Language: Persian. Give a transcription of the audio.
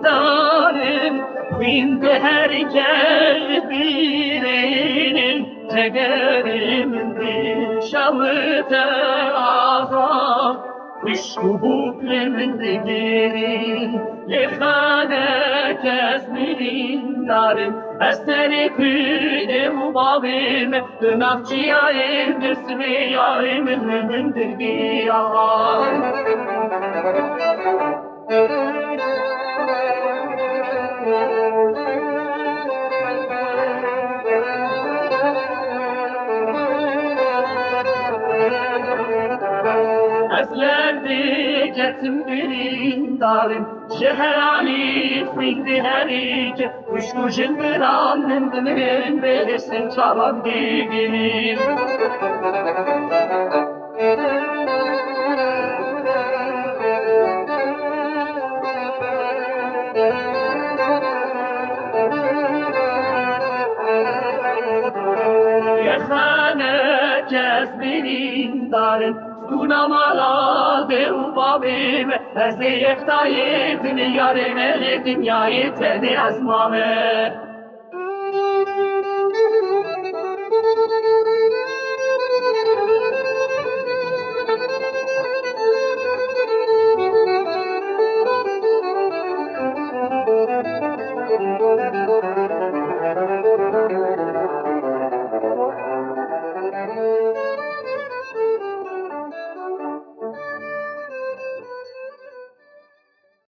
دارم وین به هر جای بیرین تگرم شوت آزاد وشکوه من دیگری لخانه کسبین دارم از ترکیدم و بایم نفچی آیم درسمی آیم من دیگری أسلمتي كتمرين دارم شهراني فيك هريك وشوش البران من بلسن شرم ديجين يا خانة جاسمين دارم دونم آلاده و بابیم از یکتای دنیای تنی از مامه